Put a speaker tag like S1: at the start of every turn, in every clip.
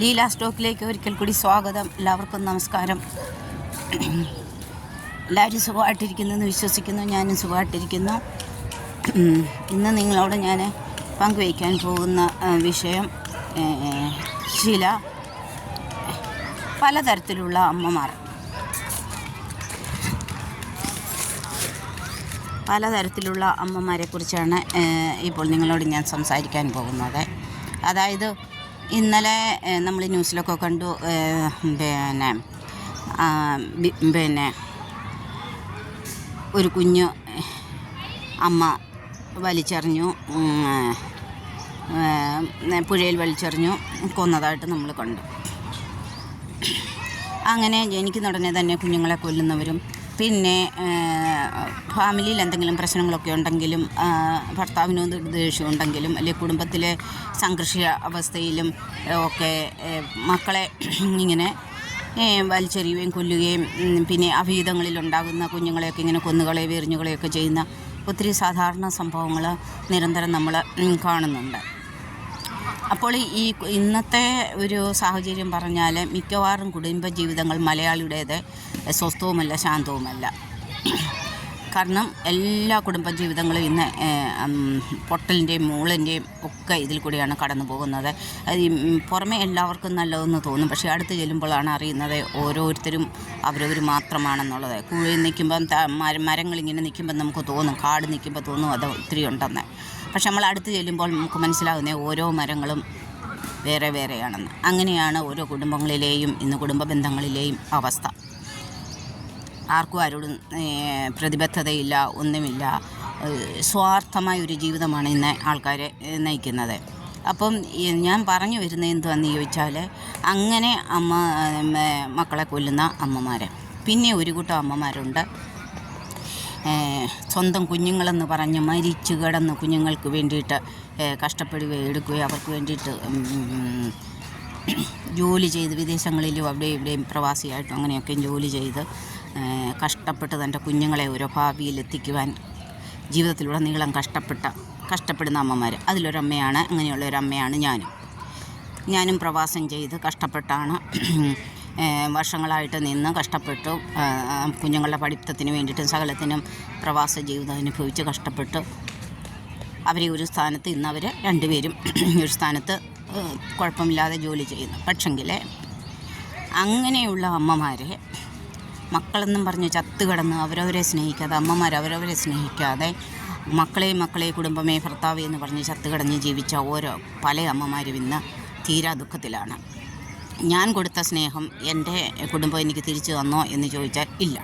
S1: ലീല സ്റ്റോക്കിലേക്ക് ഒരിക്കൽ കൂടി സ്വാഗതം. എല്ലാവർക്കും നമസ്കാരം. എല്ലാവരും സുഖമായിട്ടിരിക്കുന്നെന്ന് വിശ്വസിക്കുന്നു. ഞാനും സുഖമായിട്ടിരിക്കുന്നു. ഇന്ന് നിങ്ങളോട് ഞാൻ പങ്കുവയ്ക്കാൻ പോകുന്ന വിഷയം ചില പലതരത്തിലുള്ള അമ്മമാർ, പലതരത്തിലുള്ള അമ്മമാരെക്കുറിച്ചാണ് ഇപ്പോൾ നിങ്ങളോട് ഞാൻ സംസാരിക്കാൻ പോകുന്നത്. അതായത് ഇന്നലെ നമ്മൾ ന്യൂസിലൊക്കെ കണ്ടു, പിന്നെ ഒരു കുഞ്ഞ് അമ്മ വലിച്ചെറിഞ്ഞു, പുഴയിൽ വലിച്ചെറിഞ്ഞു കൊന്നതായിട്ട് നമ്മൾ കണ്ടു. അങ്ങനെ ജനിക്കുന്ന ഉടനെ തന്നെ കുഞ്ഞുങ്ങളെ കൊല്ലുന്നവരും, പിന്നെ ഫാമിലിയിൽ എന്തെങ്കിലും പ്രശ്നങ്ങളൊക്കെ ഉണ്ടെങ്കിലും, ഭർത്താവിനോട് ദേഷ്യം ഉണ്ടെങ്കിലും, അല്ലെങ്കിൽ കുടുംബത്തിലെ സംഘർഷ അവസ്ഥയിലും ഒക്കെ മക്കളെ ഇങ്ങനെ വലിച്ചെറിയുകയും കൊല്ലുകയും, പിന്നെ അവിഹിതങ്ങളിലുണ്ടാകുന്ന കുഞ്ഞുങ്ങളെയൊക്കെ ഇങ്ങനെ കൊന്നുകളയുകയും എറിഞ്ഞുകളയൊക്കെ ചെയ്യുന്ന ഒത്തിരി സാധാരണ സംഭവങ്ങൾ നിരന്തരം നമ്മൾ കാണുന്നുണ്ട്. അപ്പോൾ ഈ ഇന്നത്തെ ഒരു സാഹചര്യം പറഞ്ഞാൽ മിക്കവാറും കുടുംബജീവിതങ്ങൾ മലയാളിയുടേത് സ്വസ്ഥവുമല്ല, ശാന്തവുമല്ല. കാരണം എല്ലാ കുടുംബജീവിതങ്ങളും ഇന്ന് പൊട്ടലിൻ്റെയും മൂളിൻ്റെയും ഒക്കെ ഇതിൽ കൂടിയാണ് കടന്നു പോകുന്നത്. അത് പുറമെ എല്ലാവർക്കും നല്ലതെന്ന് തോന്നും, പക്ഷേ അടുത്ത് ചെല്ലുമ്പോഴാണ് അറിയുന്നത് ഓരോരുത്തരും അവരവർ മാത്രമാണെന്നുള്ളത്. കുഴി നിൽക്കുമ്പം മരങ്ങളിങ്ങനെ നിൽക്കുമ്പം നമുക്ക് തോന്നും, കാട് നിൽക്കുമ്പോൾ തോന്നും അത് ഒത്തിരി ഉണ്ടെന്ന്. പക്ഷെ നമ്മൾ അടുത്ത് ചെല്ലുമ്പോൾ നമുക്ക് മനസ്സിലാകുന്നത് ഓരോ മരങ്ങളും വേറെ വേറെയാണെന്ന്. അങ്ങനെയാണ് ഓരോ കുടുംബങ്ങളിലെയും ഇന്ന് കുടുംബ ബന്ധങ്ങളിലെയും അവസ്ഥ. ആർക്കും ആരോടും പ്രതിബദ്ധതയില്ല, ഒന്നുമില്ല. സ്വാർത്ഥമായ ഒരു ജീവിതമാണ് ഇന്ന് ആൾക്കാരെ നയിക്കുന്നത്. അപ്പം ഞാൻ പറഞ്ഞു വരുന്നത് എന്തുവാന്ന് ചോദിച്ചാൽ, അങ്ങനെ മക്കളെ കൊല്ലുന്ന അമ്മമാർ. പിന്നെ ഒരു കൂട്ടം അമ്മമാരുണ്ട്, സ്വന്തം കുഞ്ഞുങ്ങളെന്ന് പറഞ്ഞ് മരിച്ചു കിടന്ന് കുഞ്ഞുങ്ങൾക്ക് വേണ്ടിയിട്ട് കഷ്ടപ്പെടുകയും എടുക്കുകയും അവർക്ക് വേണ്ടിയിട്ട് ജോലി ചെയ്ത് വിദേശങ്ങളിലും അവിടെയും ഇവിടെയും പ്രവാസിയായിട്ടും അങ്ങനെയൊക്കെ ജോലി ചെയ്ത് കഷ്ടപ്പെട്ട് തൻ്റെ കുഞ്ഞുങ്ങളെ ഓരോ ഭാവിയിലെത്തിക്കുവാൻ ജീവിതത്തിലുടനീളം കഷ്ടപ്പെടുന്ന അമ്മമാർ. അതിലൊരമ്മയാണ്, അങ്ങനെയുള്ള ഒരമ്മയാണ് ഞാനും പ്രവാസം ചെയ്ത് കഷ്ടപ്പെട്ടാണ് വർഷങ്ങളായിട്ട് നിന്ന് കഷ്ടപ്പെട്ടു കുഞ്ഞുങ്ങളുടെ പഠിത്തത്തിന് വേണ്ടിയിട്ടും സകലത്തിനും പ്രവാസ ജീവിതം അനുഭവിച്ച് കഷ്ടപ്പെട്ട് അവരെ ഒരു സ്ഥാനത്ത്, ഇന്ന് അവർ രണ്ടുപേരും ഒരു സ്ഥാനത്ത് കുഴപ്പമില്ലാതെ ജോലി ചെയ്യുന്നു. പക്ഷെങ്കിൽ അങ്ങനെയുള്ള അമ്മമാരെ മക്കളെന്നും പറഞ്ഞ് ചത്തുകിടന്ന് അവരവരെ സ്നേഹിക്കാതെ, അമ്മമാർ അവരവരെ സ്നേഹിക്കാതെ മക്കളെ കുടുംബമേ ഭർത്താവേ എന്ന് പറഞ്ഞ് ചത്തുകിടന്ന് ജീവിച്ച പല അമ്മമാരും ഇന്ന് തീരാ ദുഃഖത്തിലാണ്. ഞാൻ കൊടുത്ത സ്നേഹം എൻ്റെ കുടുംബം എനിക്ക് തിരിച്ചു തന്നോ എന്ന് ചോദിച്ചാൽ ഇല്ല.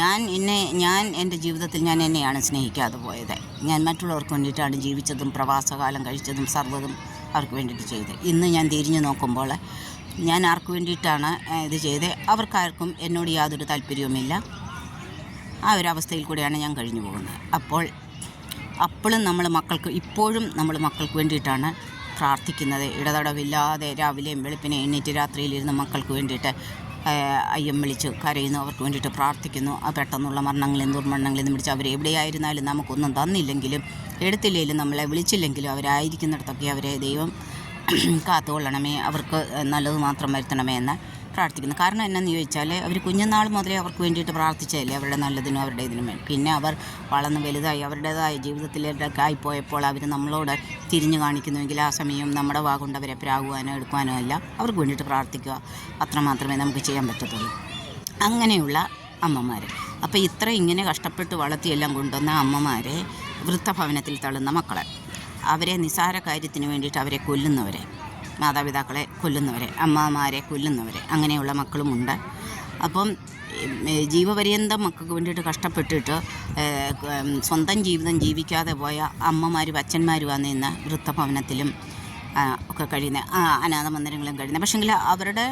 S1: ഞാൻ എൻ്റെ ജീവിതത്തിൽ ഞാൻ എന്നെയാണ് സ്നേഹിക്കാതെ പോയത്. ഞാൻ മറ്റുള്ളവർക്ക് വേണ്ടിയിട്ടാണ് ജീവിച്ചതും പ്രവാസകാലം കഴിച്ചതും സർവ്വതും അവർക്ക് വേണ്ടിയിട്ട് ചെയ്ത്. ഇന്ന് ഞാൻ തിരിഞ്ഞു നോക്കുമ്പോൾ ഞാൻ ആർക്ക് വേണ്ടിയിട്ടാണ് ഇത് ചെയ്ത്, അവർക്കാർക്കും എന്നോട് യാതൊരു താല്പര്യവുമില്ല. ആ ഒരവസ്ഥയിൽ കൂടെയാണ് ഞാൻ കഴിഞ്ഞു പോകുന്നത്. അപ്പോഴും ഇപ്പോഴും നമ്മൾ മക്കൾക്ക് വേണ്ടിയിട്ടാണ് പ്രാർത്ഥിക്കുന്നത്. ഇടതടവില്ലാതെ രാവിലെയും വെളുപ്പിനെ എണ്ണീറ്റ് രാത്രിയിലിരുന്ന് മക്കൾക്ക് വേണ്ടിയിട്ട് അയ്യം വിളിച്ച് കരയുന്നു, അവർക്ക് വേണ്ടിയിട്ട് പ്രാർത്ഥിക്കുന്നു. പെട്ടെന്നുള്ള മരണങ്ങളെയും ദുർമരണങ്ങളെയും പിടിച്ച് അവരെവിടെയായിരുന്നാലും നമുക്കൊന്നും തന്നില്ലെങ്കിലും എടുത്തില്ലെങ്കിലും നമ്മളെ വിളിച്ചില്ലെങ്കിലും അവരായിരിക്കുന്നിടത്തൊക്കെ അവരെ ദൈവം കാത്തുകൊള്ളണമേ, അവർക്ക് നല്ലത് മാത്രം വരുത്തണമേ എന്ന് പ്രാർത്ഥിക്കുന്നു. കാരണം എന്നാന്ന് ചോദിച്ചാൽ, അവർ കുഞ്ഞുനാൾ മുതലേ അവർക്ക് വേണ്ടിയിട്ട് പ്രാർത്ഥിച്ചതല്ലേ, അവരുടെ നല്ലതിനും അവരുടെ ഇതിനും വേണ്ടി. പിന്നെ അവർ വളർന്ന് വലുതായി അവരുടേതായ ജീവിതത്തിലേക്ക് ആയിപ്പോയപ്പോൾ അവർ നമ്മളോട് തിരിഞ്ഞു കാണിക്കുന്നുവെങ്കിൽ ആ സമയം നമ്മുടെ വാഗുകൊണ്ട് അവരെ പ്രാകുവാനോ എടുക്കുവാനോ അല്ല, അവർക്ക് വേണ്ടിയിട്ട് പ്രാർത്ഥിക്കുക. അത്രമാത്രമേ നമുക്ക് ചെയ്യാൻ പറ്റത്തുള്ളൂ. അങ്ങനെയുള്ള അമ്മമാർ. അപ്പോൾ ഇങ്ങനെ കഷ്ടപ്പെട്ട് വളർത്തിയെല്ലാം കൊണ്ടുവന്ന അമ്മമാരെ വൃദ്ധഭവനത്തിൽ തള്ളുന്ന മക്കളെ, അവരെ നിസ്സാര കാര്യത്തിന് വേണ്ടിയിട്ട് അവരെ കൊല്ലുന്നവരെ, മാതാപിതാക്കളെ കൊല്ലുന്നവരെ, അമ്മമാരെ കൊല്ലുന്നവരെ, അങ്ങനെയുള്ള മക്കളുമുണ്ട്. അപ്പം ജീവപര്യന്തം മക്കൾക്ക് വേണ്ടിയിട്ട് കഷ്ടപ്പെട്ടിട്ട് സ്വന്തം ജീവിതം ജീവിക്കാതെ പോയ അമ്മമാരും അച്ഛന്മാരുമാണ് ഇന്ന് വൃദ്ധഭവനത്തിലും ഒക്കെ കഴിയുന്നത്, അനാഥ മന്ദിരങ്ങളും കഴിയുന്നത്. പക്ഷേങ്കിൽ അവരുടെ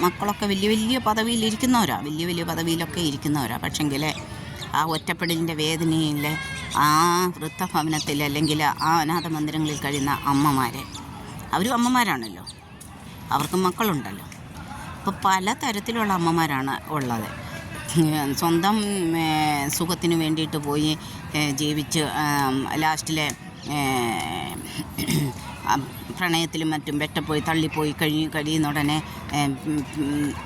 S1: മക്കളൊക്കെ വലിയ പദവിയിലിരിക്കുന്നവരാണ്, വലിയ പദവിയിലൊക്കെ ഇരിക്കുന്നവരാണ്. പക്ഷേങ്കിൽ ആ ഒറ്റപ്പെടലിൻ്റെ വേദനയിൽ ആ വൃദ്ധഭവനത്തിൽ അല്ലെങ്കിൽ ആ അനാഥ മന്ദിരങ്ങളിൽ കഴിയുന്ന അമ്മമാരെ, അവരും അമ്മമാരാണല്ലോ, അവർക്കും മക്കളുണ്ടല്ലോ. അപ്പോൾ പലതരത്തിലുള്ള അമ്മമാരാണ് ഉള്ളത്. സ്വന്തം സുഖത്തിന് വേണ്ടിയിട്ട് പോയി ജീവിച്ച് ലാസ്റ്റിലെ പ്രണയത്തിലും മറ്റും വെട്ടപ്പോയി തള്ളിപ്പോയി കഴിയുന്ന ഉടനെ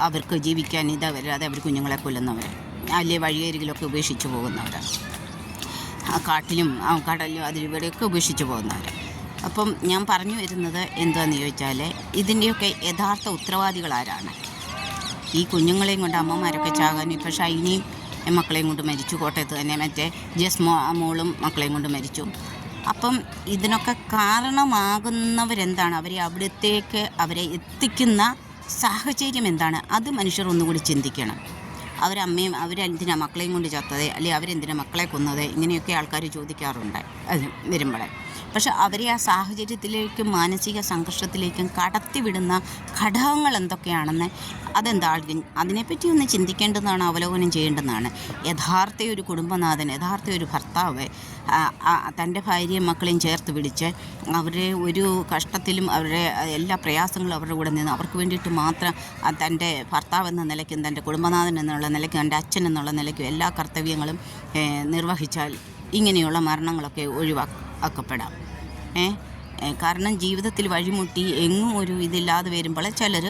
S1: അവർക്ക് ജീവിക്കാൻ വരാതെ അവർ കുഞ്ഞുങ്ങളെ കൊല്ലുന്നവർ, അല്ലെ വഴിയരികിലൊക്കെ ഉപേക്ഷിച്ച് പോകുന്നവർ, കാട്ടിലും കടലിലും അതിലിവിടെയൊക്കെ ഉപേക്ഷിച്ച് പോകുന്നവർ. അപ്പം ഞാൻ പറഞ്ഞു വരുന്നത് എന്താണെന്ന് ചോദിച്ചാൽ, ഇതിൻ്റെയൊക്കെ യഥാർത്ഥ ഉത്തരവാദികൾ ആരാണ്? ഈ കുഞ്ഞുങ്ങളെയും കൊണ്ട് അമ്മമാരൊക്കെ ചാകാൻ ഇപ്പോൾ ഷൈനിയും മക്കളെയും കൊണ്ട് മരിച്ചു, കോട്ടയത്ത് തന്നെ മറ്റേ മോളും മക്കളെയും കൊണ്ട് മരിച്ചു. അപ്പം ഇതിനൊക്കെ കാരണമാകുന്നവരെന്താണ്? അവരെ എത്തിക്കുന്ന സാഹചര്യം എന്താണ്? അത് മനുഷ്യർ ഒന്നുകൂടി ചിന്തിക്കണം. അവരെന്തിനാ മക്കളെയും കൊണ്ട് ചത്തത്, അല്ലെങ്കിൽ അവരെന്തിനാ മക്കളെ കൊന്നത്, ഇങ്ങനെയൊക്കെ ആൾക്കാർ ചോദിക്കാറുണ്ട് അത് വരുമ്പോഴേ. പക്ഷെ അവരെ ആ സാഹചര്യത്തിലേക്കും മാനസിക സംഘർഷത്തിലേക്കും കടത്തിവിടുന്ന ഘടകങ്ങൾ എന്തൊക്കെയാണെന്ന് അതിനെപ്പറ്റി ഒന്ന് ചിന്തിക്കേണ്ടതാണ്, അവലോകനം ചെയ്യേണ്ടതാണ്. യഥാർത്ഥ ഒരു കുടുംബനാഥൻ, യഥാർത്ഥ ഒരു ഭർത്താവ് തൻ്റെ ഭാര്യയും മക്കളെയും ചേർത്ത് പിടിച്ച് അവരെ ഒരു കഷ്ടത്തിലും അവരുടെ എല്ലാ പ്രയാസങ്ങളും അവരുടെ കൂടെ നിന്ന് അവർക്ക് വേണ്ടിയിട്ട് മാത്രം തൻ്റെ ഭർത്താവ് എന്ന നിലയ്ക്കും തൻ്റെ കുടുംബനാഥൻ എന്നുള്ള നിലയ്ക്കും തൻ്റെ അച്ഛൻ എന്നുള്ള നിലയ്ക്കും എല്ലാ കർത്തവ്യങ്ങളും നിർവഹിച്ചാൽ ഇങ്ങനെയുള്ള മരണങ്ങളൊക്കെ ഒഴിവാക്കപ്പെടാം. കാരണം ജീവിതത്തിൽ വഴിമുട്ടി എങ്ങും ഒരു ഇതില്ലാതെ വരുമ്പോൾ ചിലർ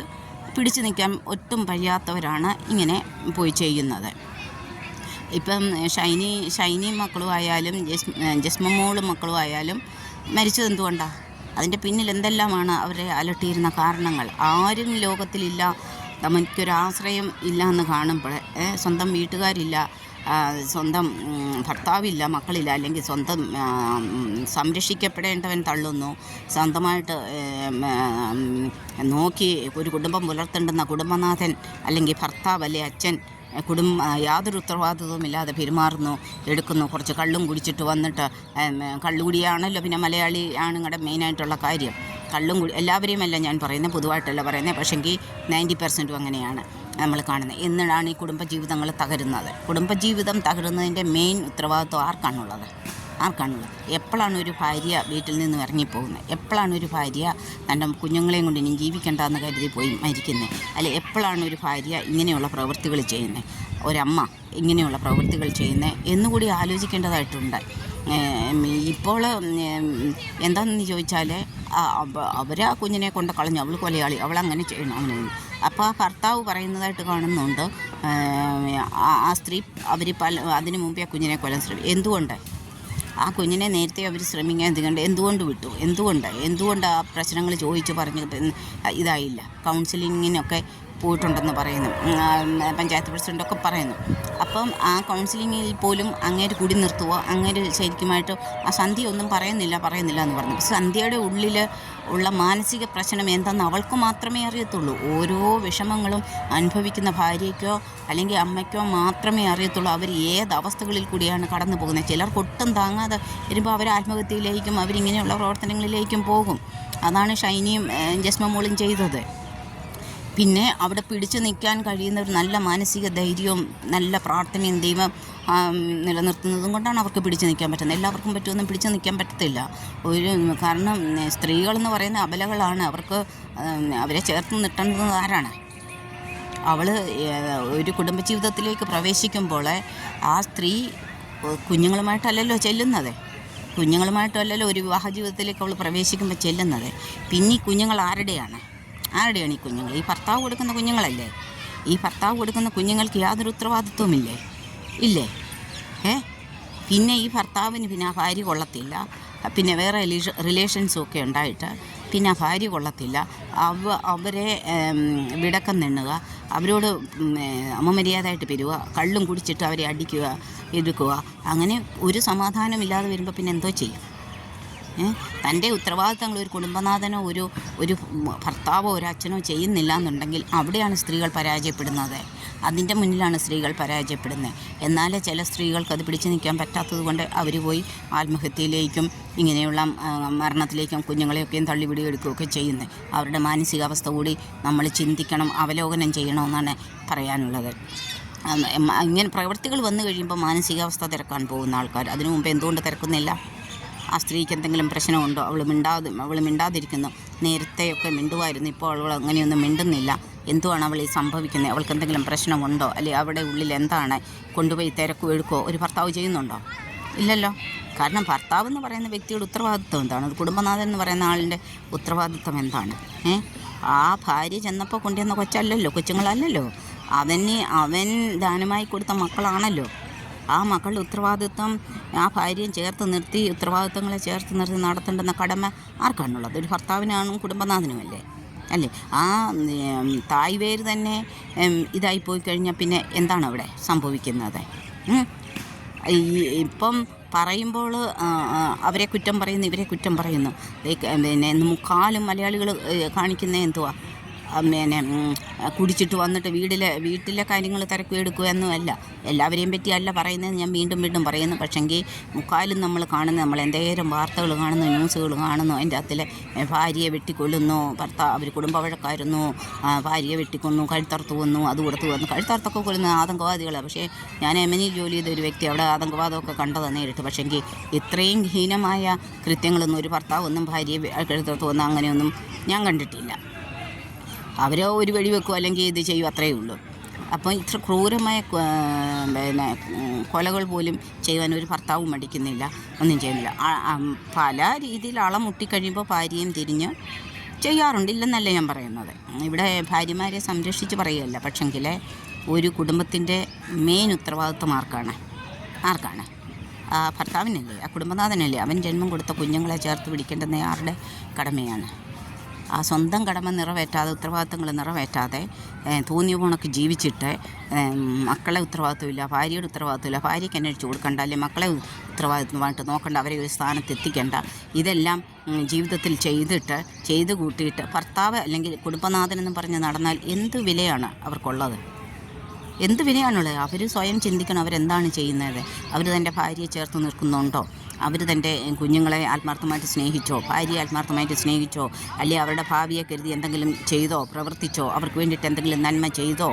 S1: പിടിച്ചു നിൽക്കാൻ ഒട്ടും കഴിയാത്തവരാണ് ഇങ്ങനെ പോയി ചെയ്യുന്നത്. ഇപ്പം ഷൈനി മക്കളും ആയാലും ജസ്മമോളും മക്കളും ആയാലും മരിച്ചത് എന്തുകൊണ്ടാണ്? അതിൻ്റെ പിന്നിൽ എന്തെല്ലാമാണ് അവരെ അലട്ടിയിരുന്ന കാരണങ്ങൾ? ആരും ലോകത്തിലില്ല, നമുക്കൊരാശ്രയം ഇല്ല എന്ന് കാണുമ്പോൾ, സ്വന്തം വീട്ടുകാരില്ല, സ്വന്തം ഭർത്താവില്ല, മക്കളില്ല, അല്ലെങ്കിൽ സ്വന്തം സംരക്ഷിക്കപ്പെടേണ്ടവൻ തള്ളുന്നു, സ്വന്തമായിട്ട് നോക്കി ഒരു കുടുംബം പുലർത്തേണ്ടുന്ന കുടുംബനാഥൻ അല്ലെങ്കിൽ ഭർത്താവ് അല്ലെ അച്ഛൻ യാതൊരു ഉത്തരവാദിത്വമില്ലാതെ പെരുമാറുന്നു, എടുക്കുന്നു. കുറച്ച് കള്ളും കുടിച്ചിട്ട് വന്നിട്ട്, കള്ളുകുടിയാണല്ലോ പിന്നെ മലയാളി ആണുങ്ങളുടെ മെയിനായിട്ടുള്ള കാര്യം. എല്ലാവരെയും അല്ല ഞാൻ പറയുന്നത്, പൊതുവായിട്ടല്ല പറയുന്നത്, പക്ഷെങ്കിൽ 90% അങ്ങനെയാണ് നമ്മൾ കാണുന്നത്. എന്നിട്ടാണ് ഈ കുടുംബജീവിതങ്ങൾ തകരുന്നത്. കുടുംബജീവിതം തകരുന്നതിൻ്റെ മെയിൻ ഉത്തരവാദിത്വം ആർക്കാണുള്ളത്? എപ്പോഴാണ് ഒരു ഭാര്യ വീട്ടിൽ നിന്ന് ഇറങ്ങിപ്പോകുന്നത്? എപ്പോഴാണ് ഒരു ഭാര്യ തൻ്റെ കുഞ്ഞുങ്ങളെയും കൊണ്ട് ഇനി ജീവിക്കേണ്ടെന്ന് കരുതി പോയി മരിക്കുന്നത്? അല്ലെ എപ്പോഴാണ് ഒരു ഭാര്യ ഇങ്ങനെയുള്ള പ്രവൃത്തികൾ ചെയ്യുന്നത്, ഒരമ്മ ഇങ്ങനെയുള്ള പ്രവൃത്തികൾ ചെയ്യുന്നത് എന്നുകൂടി ആലോചിക്കേണ്ടതായിട്ടുണ്ട്. ഇപ്പോൾ എന്താണെന്ന് ചോദിച്ചാൽ, അവർ ആ കുഞ്ഞിനെ കൊണ്ട് കളഞ്ഞു, അവൾ കൊലയാളി, അവളങ്ങനെ ചെയ്യണം, അങ്ങനെ. അപ്പോൾ ആ ഭർത്താവ് പറയുന്നതായിട്ട് കാണുന്നുണ്ട്, ആ സ്ത്രീ അതിനു മുമ്പേ ആ കുഞ്ഞിനെ കൊല്ലാൻ ശ്രമിക്കും. എന്തുകൊണ്ട്? ആ കുഞ്ഞിനെ നേരത്തെ അവർ ശ്രമിക്കാൻ എന്തുകൊണ്ട് വിട്ടു? എന്തുകൊണ്ട് ആ പ്രശ്നങ്ങൾ ചോദിച്ച് പറഞ്ഞിട്ട് ഇതായില്ല? കൗൺസിലിങ്ങിനൊക്കെ പോയിട്ടുണ്ടെന്ന് പറയുന്നു, പഞ്ചായത്ത് പ്രസിഡൻ്റൊക്കെ പറയുന്നു. അപ്പം ആ കൗൺസിലിങ്ങിൽ പോലും അങ്ങേര് കൂടി നിർത്തുവോ? അങ്ങേര് ശരിക്കുമായിട്ട് ആ സന്ധ്യ ഒന്നും പറയുന്നില്ല എന്ന് പറഞ്ഞു. സന്ധ്യയുടെ ഉള്ളിൽ ഉള്ള മാനസിക പ്രശ്നം എന്തെന്ന് അവൾക്ക് മാത്രമേ അറിയത്തുള്ളൂ. ഓരോ വിഷമങ്ങളും അനുഭവിക്കുന്ന ഭാര്യയ്ക്കോ അല്ലെങ്കിൽ അമ്മയ്ക്കോ മാത്രമേ അറിയത്തുള്ളൂ അവർ ഏത് അവസ്ഥകളിൽ കൂടിയാണ് കടന്നു പോകുന്നത്. ചിലർക്ക് ഒട്ടും താങ്ങാതെ വരുമ്പോൾ അവർ ആത്മഹത്യയിലേക്കും അവരിങ്ങനെയുള്ള പ്രവർത്തനങ്ങളിലേക്കും പോകും. അതാണ് ഷൈനിയും ജസ്മമോളും ചെയ്തത്. പിന്നെ അവിടെ പിടിച്ചു നിൽക്കാൻ കഴിയുന്ന ഒരു നല്ല മാനസിക ധൈര്യവും നല്ല പ്രാർത്ഥനയും ദൈവം നിലനിർത്തുന്നതും കൊണ്ടാണ് അവർക്ക് പിടിച്ചു നിൽക്കാൻ പറ്റുന്നത്. എല്ലാവർക്കും പറ്റുമെന്നും പിടിച്ചു നിൽക്കാൻ പറ്റത്തില്ല. കാരണം സ്ത്രീകളെന്ന് പറയുന്ന അബലകളാണ്. അവരെ ചേർത്ത് നിർത്തേണ്ടത് ആരാണ്? അവൾ ഒരു കുടുംബജീവിതത്തിലേക്ക് പ്രവേശിക്കുമ്പോൾ ആ സ്ത്രീ കുഞ്ഞുങ്ങളുമായിട്ടല്ലല്ലോ ചെല്ലുന്നത്, ഒരു വിവാഹ ജീവിതത്തിലേക്ക് അവൾ പ്രവേശിക്കുമ്പോൾ ചെല്ലുന്നത്. പിന്നെ ഈ കുഞ്ഞുങ്ങൾ ആരുടെയാണ് ഈ കുഞ്ഞുങ്ങൾ? ഈ ഭർത്താവ് കൊടുക്കുന്ന കുഞ്ഞുങ്ങളല്ലേ? ഈ ഭർത്താവ് കൊടുക്കുന്ന കുഞ്ഞുങ്ങൾക്ക് യാതൊരു ഉത്തരവാദിത്വമില്ലേ? ഇല്ലേ? പിന്നെ ഈ ഭർത്താവിന് പിന്നെ ആ ഭാര്യ കൊള്ളത്തില്ല, പിന്നെ വേറെ റിലേഷൻസും ഒക്കെ ഉണ്ടായിട്ട് പിന്നെ ആ ഭാര്യ കൊള്ളത്തില്ല. അവരെ വിടക്കം നിണ്ണുക, അവരോട് അമമര്യാദയായിട്ട് പെരുക, കള്ളും കുടിച്ചിട്ട് അവരെ അടിക്കുക, എടുക്കുക. അങ്ങനെ ഒരു സമാധാനമില്ലാതെ വരുമ്പോൾ പിന്നെ എന്തോ ചെയ്യും? തൻ്റെ ഉത്തരവാദിത്തങ്ങൾ ഒരു കുടുംബനാഥനോ ഒരു ഭർത്താവോ ഒരു അച്ഛനോ ചെയ്യുന്നില്ല എന്നുണ്ടെങ്കിൽ അവിടെയാണ് സ്ത്രീകൾ പരാജയപ്പെടുന്നത്. അതിൻ്റെ മുന്നിലാണ് സ്ത്രീകൾ പരാജയപ്പെടുന്നത്. എന്നാലേ ചില സ്ത്രീകൾക്ക് അത് പിടിച്ചു നിൽക്കാൻ പറ്റാത്തത് കൊണ്ട് അവർ പോയി ആത്മഹത്യയിലേക്കും ഇങ്ങനെയുള്ള മരണത്തിലേക്കും കുഞ്ഞുങ്ങളെയൊക്കെയും തള്ളിവിടിയെടുക്കുകയൊക്കെ ചെയ്യുന്നത്. അവരുടെ മാനസികാവസ്ഥ കൂടി നമ്മൾ ചിന്തിക്കണം, അവലോകനം ചെയ്യണമെന്നാണ് പറയാനുള്ളത്. ഇങ്ങനെ പ്രവൃത്തികൾ വന്നു കഴിയുമ്പോൾ മാനസികാവസ്ഥ തിരക്കാൻ പോകുന്ന ആൾക്കാർ അതിനു മുമ്പ് എന്തുകൊണ്ട് തിരക്കുന്നില്ല? ആ സ്ത്രീക്ക് എന്തെങ്കിലും പ്രശ്നമുണ്ടോ? അവൾ മിണ്ടാതിരിക്കുന്നു. നേരത്തെയൊക്കെ മിണ്ടുമായിരുന്നു, ഇപ്പോൾ അവൾ അങ്ങനെയൊന്നും മിണ്ടുന്നില്ല. എന്തുവാണ് അവൾ ഈ സംഭവിക്കുന്നത്? അവൾക്ക് എന്തെങ്കിലും പ്രശ്നമുണ്ടോ? അല്ലെങ്കിൽ അവിടെ ഉള്ളിൽ എന്താണ്? കൊണ്ടുപോയി തിരക്കു എടുക്കുകയോ ഒരു ഭർത്താവ് ചെയ്യുന്നുണ്ടോ? ഇല്ലല്ലോ. കാരണം ഭർത്താവ് എന്ന് പറയുന്ന വ്യക്തിയുടെ ഉത്തരവാദിത്വം എന്താണ്? അത് കുടുംബനാഥൻ എന്ന് പറയുന്ന ആളിൻ്റെ ഉത്തരവാദിത്വം എന്താണ്? ആ ഭാര്യ ചെന്നപ്പോൾ കൊണ്ടുവന്ന കൊച്ചല്ലല്ലോ, കൊച്ചുങ്ങളല്ലല്ലോ, അവൻ ദാനമായി കൊടുത്ത മക്കളാണല്ലോ. ആ മക്കളുടെ ഉത്തരവാദിത്വം ആ ഭാര്യയും ചേർത്ത് നിർത്തി, ഉത്തരവാദിത്വങ്ങളെ ചേർത്ത് നിർത്തി നടത്തേണ്ടുന്ന കടമ ആർക്കാണുള്ളത്? ഒരു ഭർത്താവിനാണും കുടുംബനാഥനുമല്ലേ അല്ലേ? ആ തായ് വേര് തന്നെ ഇതായിപ്പോയി കഴിഞ്ഞാൽ പിന്നെ എന്താണ് അവിടെ സംഭവിക്കുന്നത്? ഇപ്പം പറയുമ്പോൾ അവരെ കുറ്റം പറയുന്നു, ഇവരെ കുറ്റം പറയുന്നു. പിന്നെ മുക്കാലും മലയാളികൾ കാണിക്കുന്നത് എന്തുവാ? പിന്നെ കുടിച്ചിട്ട് വന്നിട്ട് വീട്ടിലെ കാര്യങ്ങൾ തിരക്കെടുക്കുക എന്നുമല്ല, എല്ലാവരെയും പറ്റിയല്ല പറയുന്നത്, ഞാൻ വീണ്ടും വീണ്ടും പറയുന്നു. പക്ഷെങ്കിൽ മുക്കാലും നമ്മൾ നമ്മൾ എന്തേലും വാർത്തകൾ കാണുന്നു, ന്യൂസുകൾ കാണുന്നു, അതിൻ്റെ അകത്തിലെ ഭാര്യയെ വെട്ടിക്കൊല്ലുന്നു, അവർ കുടുംബ വഴക്കായിരുന്നു, ഭാര്യയെ വെട്ടിക്കൊന്നു, കഴുത്തറുത്ത് വന്നു, അത് കൊടുത്തു വന്നു. കഴുത്തറുത്തൊക്കെ കൊല്ലുന്ന ആതങ്കവാദികളാണ്. പക്ഷേ ഞാൻ യമനിൽ ജോലി ചെയ്ത ഒരു വ്യക്തി അവിടെ ആതങ്കവാദമൊക്കെ കണ്ടതാണ് നേരിട്ട്. പക്ഷെങ്കിൽ ഇത്രയും ഹീനമായ കൃത്യങ്ങളൊന്നും ഒരു ഭർത്താവൊന്നും ഭാര്യയെ കഴുത്തറുത്ത് വന്നു അങ്ങനെയൊന്നും ഞാൻ കണ്ടിട്ടില്ല. അവർ ഒരു വെടി വെക്കും, അല്ലെങ്കിൽ ഇത് ചെയ്യും, അത്രയേ ഉള്ളൂ. അപ്പോൾ ഇത്ര ക്രൂരമായ പിന്നെ കൊലകൾ പോലും ചെയ്യുവാൻ ഒരു ഭർത്താവും മടിക്കുന്നില്ല, ഒന്നും ചെയ്യുന്നില്ല. പല രീതിയിൽ മുട്ടിക്കഴിയുമ്പോൾ ഭാര്യയും തിരിഞ്ഞ് ചെയ്യാറുണ്ട്, ഇല്ലെന്നല്ല ഞാൻ പറയുന്നത്. ഇവിടെ ഭാര്യമാരെ സംരക്ഷിച്ച് പറയുകയല്ല. പക്ഷെങ്കിൽ ഒരു കുടുംബത്തിൻ്റെ മെയിൻ ഉത്തരവാദിത്വം ആർക്കാണ്? ആ ഭർത്താവിനല്ലേ, ആ കുടുംബനാഥനല്ലേ. അവൻ ജന്മം കൊടുത്ത കുഞ്ഞുങ്ങളെ ചേർത്ത് പിടിക്കേണ്ടുന്ന ആരുടെ കടമയാണ്? ആ സ്വന്തം കടമ നിറവേറ്റാതെ, ഉത്തരവാദിത്തങ്ങൾ നിറവേറ്റാതെ തോന്നിയ പോണക്ക് ജീവിച്ചിട്ട് മക്കളെ ഉത്തരവാദിത്വമില്ല, ഭാര്യയുടെ ഉത്തരവാദിത്വമില്ല, ഭാര്യയ്ക്ക് അന്വേഷിച്ച് കൊടുക്കണ്ട, അല്ലെങ്കിൽ മക്കളെ ഉത്തരവാദിത്വമായിട്ട് നോക്കണ്ട, അവരെ ഒരു സ്ഥാനത്ത് എത്തിക്കേണ്ട, ഇതെല്ലാം ജീവിതത്തിൽ ചെയ്ത് കൂട്ടിയിട്ട് ഭർത്താവ് അല്ലെങ്കിൽ കുടുംബനാഥനെന്ന് പറഞ്ഞ് നടന്നാൽ എന്ത് വിലയാണ് അവർക്കുള്ളത്? എന്ത് വിലയാണുള്ളത്? അവർ സ്വയം ചിന്തിക്കണം, അവരെന്താണ് ചെയ്യുന്നത്? അവർ തൻ്റെ ഭാര്യയെ ചേർത്ത് നിൽക്കുന്നുണ്ടോ? അവർ തൻ്റെ കുഞ്ഞുങ്ങളെ ആത്മാർത്ഥമായിട്ട് സ്നേഹിച്ചോ? ഭാര്യയെ ആത്മാർത്ഥമായിട്ട് സ്നേഹിച്ചോ? അല്ലെങ്കിൽ അവരുടെ ഭാവിയെ കരുതി എന്തെങ്കിലും ചെയ്തോ, പ്രവർത്തിച്ചോ? അവർക്ക് വേണ്ടിയിട്ട് എന്തെങ്കിലും നന്മ ചെയ്തോ?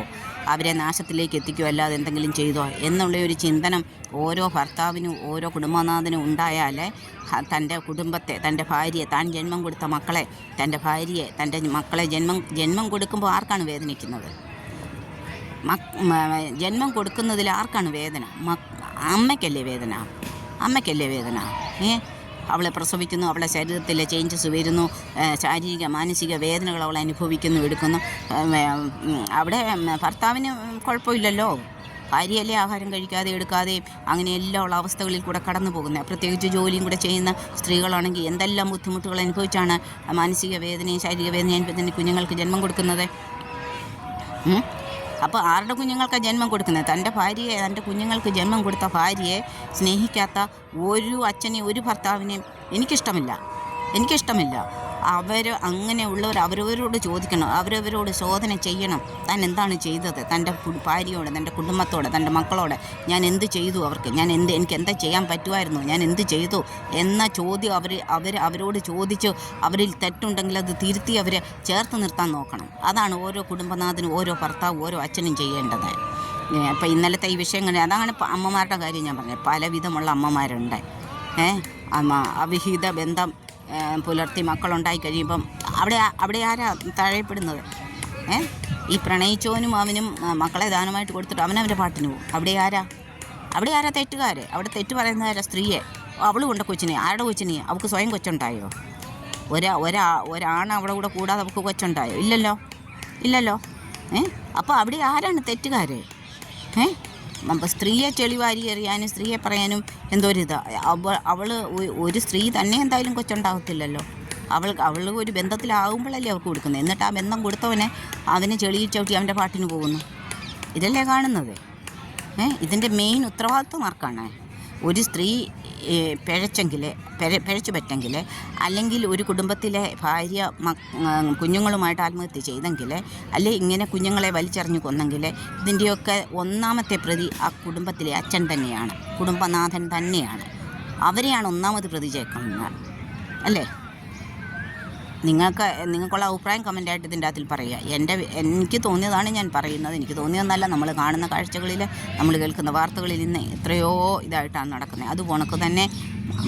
S1: അവരെ നാശത്തിലേക്ക് എത്തിക്കോ, അല്ലാതെ എന്തെങ്കിലും ചെയ്തോ എന്നുള്ളൊരു ചിന്തനം ഓരോ ഭർത്താവിനും ഓരോ കുടുംബനാഥനും ഉണ്ടായാലേ തൻ്റെ കുടുംബത്തെ, തൻ്റെ ഭാര്യയെ, താൻ ജന്മം കൊടുത്ത മക്കളെ, തൻ്റെ ഭാര്യയെ, തൻ്റെ മക്കളെ ജന്മം കൊടുക്കുമ്പോൾ ആർക്കാണ് വേദനിക്കുന്നത്? ജന്മം കൊടുക്കുന്നതിൽ ആർക്കാണ് വേദന? അമ്മയ്ക്കല്ലേ വേദന? അവളെ പ്രസവിക്കുന്നു, അവളെ ശരീരത്തിലെ ചേഞ്ചസ് വരുന്നു, ശാരീരിക മാനസിക വേദനകൾ അവൾ അനുഭവിക്കുന്നു, എടുക്കുന്നു. അവിടെ ഭർത്താവിന് കുഴപ്പമില്ലല്ലോ, ഭാര്യയല്ലേ ആഹാരം കഴിക്കാതെ എടുക്കാതെയും അങ്ങനെ എല്ലാ ഉള്ള അവസ്ഥകളിൽ കൂടെ കടന്നു പോകുന്നത്. പ്രത്യേകിച്ച് ജോലിയും കൂടെ ചെയ്യുന്ന സ്ത്രീകളാണെങ്കിൽ എന്തെല്ലാം ബുദ്ധിമുട്ടുകൾ അനുഭവിച്ചാണ് മാനസിക വേദനയും ശാരീരിക വേദനയും കുഞ്ഞുങ്ങൾക്ക് ജന്മം കൊടുക്കുന്നത്. അപ്പോൾ ആരുടെ കുഞ്ഞുങ്ങൾക്കാണ് ജന്മം കൊടുക്കുന്നത്? തൻ്റെ കുഞ്ഞുങ്ങൾക്ക് ജന്മം കൊടുത്ത ഭാര്യയെ സ്നേഹിക്കാത്ത ഒരു അച്ഛനെയും ഒരു ഭർത്താവിനെയും എനിക്കിഷ്ടമില്ല. അങ്ങനെയുള്ളവർ അവരവരോട് ചോദിക്കണം, അവരവരോട് ശോധന ചെയ്യണം. താൻ എന്താണ് ചെയ്തത്? തൻ്റെ ഭാര്യയോട്, തൻ്റെ കുടുംബത്തോട്, തൻ്റെ മക്കളോട് ഞാൻ എന്ത് ചെയ്തു? അവർക്ക് എനിക്ക് എന്താ ചെയ്യാൻ പറ്റുമായിരുന്നു? ഞാൻ എന്ത് ചെയ്തു എന്ന ചോദ്യം അവരോട് ചോദിച്ച് അവരിൽ തെറ്റുണ്ടെങ്കിൽ അത് തിരുത്തി അവരെ ചേർത്ത് നിർത്താൻ നോക്കണം. അതാണ് ഓരോ കുടുംബനാഥനും ഓരോ ഭർത്താവും ഓരോ അച്ഛനും ചെയ്യേണ്ടത്. അപ്പോൾ ഇന്നലത്തെ ഈ വിഷയങ്ങൾ അതാണ് അമ്മമാരുടെ കാര്യം ഞാൻ പറഞ്ഞത്. പലവിധമുള്ള അമ്മമാരുണ്ട്. അവിഹിത ബന്ധം പുലർത്തി മക്കളുണ്ടായി കഴിയുമ്പം അവിടെ ആരാ താഴെപ്പെടുന്നത്? ഈ പ്രണയിച്ചവനും അവനും മക്കളെ ദാനമായിട്ട് കൊടുത്തിട്ട് അവനവൻ്റെ പാട്ടിന് പോകും. അവിടെ ആരാ തെറ്റുകാര്? അവിടെ തെറ്റ് പറയുന്നതാരാ? സ്ത്രീയെ. അവൾ കൊണ്ട് കൊച്ചിനെ, ആരുടെ കൊച്ചിനെ? അവൾക്ക് സ്വയം കൊച്ചുണ്ടായോ? ഒരാണ് അവിടെ കൂടെ കൂടാതെ അവൾക്ക് കൊച്ചുണ്ടായോ? ഇല്ലല്ലോ. അപ്പോൾ അവിടെ ആരാണ് തെറ്റുകാര്? സ്ത്രീയെ ചെളിവാരി എറിയാനും സ്ത്രീയെ പറയാനും എന്തോരിതാ. ഒരു സ്ത്രീ തന്നെ എന്തായാലും കൊച്ചുണ്ടാകത്തില്ലല്ലോ. അവൾ ഒരു ബന്ധത്തിലാകുമ്പോഴല്ലേ അവർക്ക് കൊടുക്കുന്നത്. എന്നിട്ട് ആ ബന്ധം കൊടുത്തവനെ അവനെ ചെളിയിൽ ചവിട്ടി അവൻ്റെ പാട്ടിന് പോകുന്നു. ഇതല്ലേ കാണുന്നത്? ഇതിൻ്റെ മെയിൻ ഉത്തരവാദിത്വം ആർക്കാണ്? ഒരു സ്ത്രീ പിഴച്ചു പറ്റെങ്കിൽ, അല്ലെങ്കിൽ ഒരു കുടുംബത്തിലെ ഭാര്യ കുഞ്ഞുങ്ങളുമായിട്ട് ആത്മഹത്യ ചെയ്തെങ്കിൽ, അല്ലെങ്കിൽ ഇങ്ങനെ കുഞ്ഞുങ്ങളെ വലിച്ചെറിഞ്ഞു കൊന്നെങ്കിൽ, ഇതിൻ്റെയൊക്കെ ഒന്നാമത്തെ പ്രതി ആ കുടുംബത്തിലെ അച്ഛൻ തന്നെയാണ്, കുടുംബനാഥൻ തന്നെയാണ്. അവരെയാണ് ഒന്നാമത് പ്രതി ചേർക്കുന്നത്, അല്ലേ? നിങ്ങൾക്കുള്ള അഭിപ്രായം കമൻ്റായിട്ട് ഇതിൻ്റെ അകത്തിൽ പറയുക. എനിക്ക് തോന്നിയതാണ് ഞാൻ പറയുന്നത്. എനിക്ക് തോന്നിയതെന്നല്ല, നമ്മൾ കാണുന്ന കാഴ്ചകളിൽ, നമ്മൾ കേൾക്കുന്ന വാർത്തകളിൽ ഇന്ന് എത്രയോ ഇതായിട്ടാണ് നടക്കുന്നത്. അതുപോണക്ക് തന്നെ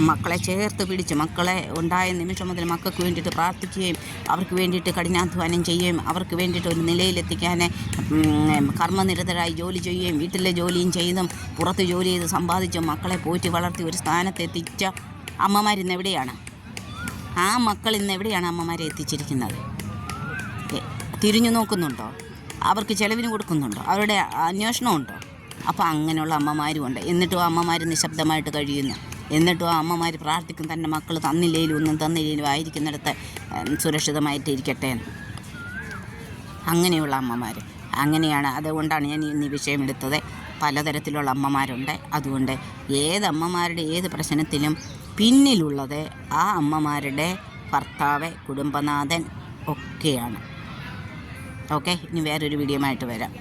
S1: മക്കളെ ചേർത്ത് പിടിച്ച്, മക്കളെ ഉണ്ടായ നിമിഷം മുതൽ മക്കൾക്ക് വേണ്ടിയിട്ട് പ്രാർത്ഥിക്കുകയും അവർക്ക് വേണ്ടിയിട്ട് കഠിനാധ്വാനം ചെയ്യുകയും അവർക്ക് വേണ്ടിയിട്ട് ഒരു നിലയിലെത്തിക്കാൻ കർമ്മനിരതരായി ജോലി ചെയ്യുകയും വീട്ടിലെ ജോലിയും ചെയ്തും പുറത്ത് ജോലി ചെയ്ത് സമ്പാദിച്ചും മക്കളെ പോറ്റി വളർത്തി ഒരു സ്ഥാനത്തെത്തിച്ച അമ്മമാരിന്ന് എവിടെയാണ്? ആ മക്കൾ ഇന്ന് എവിടെയാണ് അമ്മമാരെ എത്തിച്ചിരിക്കുന്നത്? തിരിഞ്ഞു നോക്കുന്നുണ്ടോ? അവർക്ക് ചിലവിന് കൊടുക്കുന്നുണ്ടോ? അവരുടെ അന്വേഷണമുണ്ടോ? അപ്പോൾ അങ്ങനെയുള്ള അമ്മമാരും ഉണ്ട്. എന്നിട്ടും ആ അമ്മമാർ നിശബ്ദമായിട്ട് കഴിയുന്നു. എന്നിട്ടും ആ അമ്മമാർ പ്രാർത്ഥിക്കും, തന്നെ മക്കൾ തന്നില്ലേലും ഒന്നും തന്നില്ലേലും ആയിരിക്കുന്നിടത്ത് സുരക്ഷിതമായിട്ട് ഇരിക്കട്ടെ എന്ന്. അങ്ങനെയുള്ള അമ്മമാർ അങ്ങനെയാണ്. അതുകൊണ്ടാണ് ഞാൻ ഇന്ന് ഈ വിഷയം എടുത്തത്. പലതരത്തിലുള്ള അമ്മമാരുണ്ട്. അതുകൊണ്ട് ഏതമ്മമാരുടെ ഏത് പ്രശ്നത്തിലും പിന്നിലുള്ളത് ആ അമ്മമാരുടെ ഭർത്താവ്, കുടുംബനാഥൻ ഒക്കെയാണ്. ഓക്കെ, ഇനി വേറൊരു വീഡിയോയുമായിട്ട് വരാം.